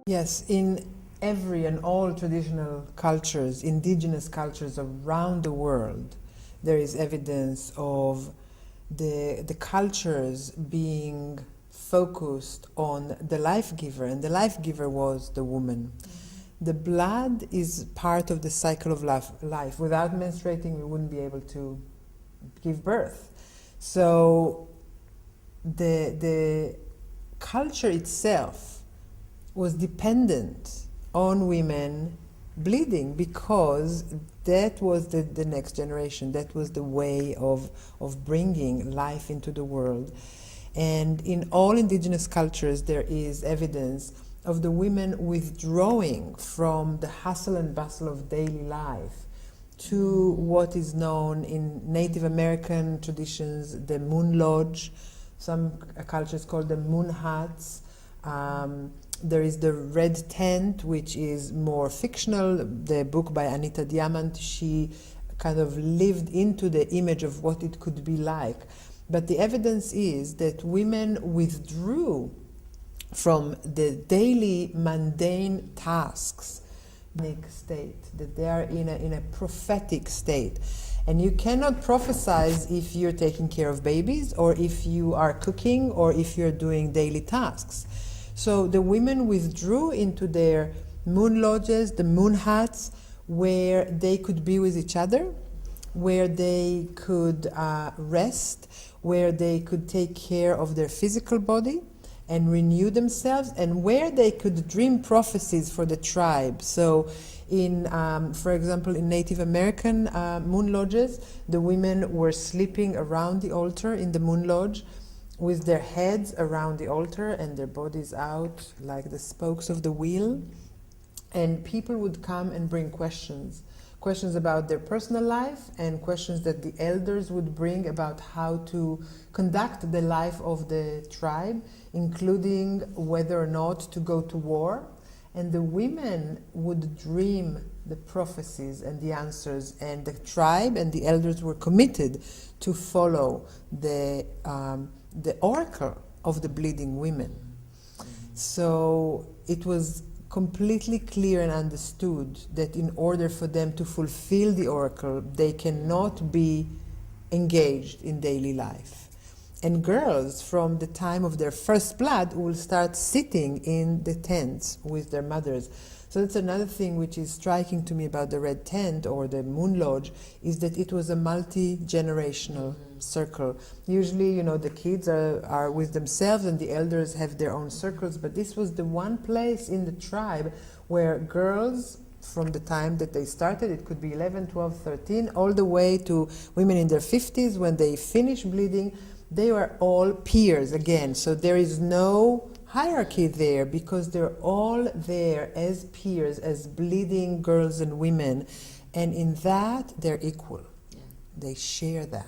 Yes, in every and all traditional cultures, indigenous cultures around the world, there is evidence of the cultures being focused on the life giver, and the life giver was the woman. The blood is part of the cycle of life. Without menstruating, we wouldn't be able to give birth. So the culture itself was dependent on women bleeding, because that was the next generation. That was the way of bringing life into the world. And in all indigenous cultures, there is evidence of the women withdrawing from the hustle and bustle of daily life to what is known in Native American traditions, the moon lodge. Some cultures call them moon huts. There is the red tent, which is more fictional. The book by Anita Diamant, she kind of lived into the image of what it could be like. But the evidence is that women withdrew from the daily mundane tasks state, that they are in a prophetic state. And you cannot prophesize if you're taking care of babies, or if you are cooking, or if you're doing daily tasks. So the women withdrew into their moon lodges, the moon huts, where they could be with each other, where they could rest, where they could take care of their physical body and renew themselves, and where they could dream prophecies for the tribe. So in, for example, in Native American moon lodges, the women were sleeping around the altar in the moon lodge, with their heads around the altar and their bodies out like the spokes of the wheel. And people would come and bring questions about their personal life, and questions that the elders would bring about how to conduct the life of the tribe, including whether or not to go to war. And the women would dream the prophecies and the answers, and the tribe and the elders were committed to follow the oracle of the bleeding women. So it was completely clear and understood that in order for them to fulfill the oracle, they cannot be engaged in daily life. And girls, from the time of their first blood, will start sitting in the tents with their mothers. So that's another thing which is striking to me about the red tent or the moon lodge, is that it was a multi-generational circle. Usually, you know, the kids are with themselves and the elders have their own circles, but this was the one place in the tribe where girls, from the time that they started, it could be 11, 12, 13, all the way to women in their 50s, when they finish bleeding, they were all peers again. So there is no hierarchy there, because they're all there as peers, as bleeding girls and women, and in that they're equal. Yeah. They share that.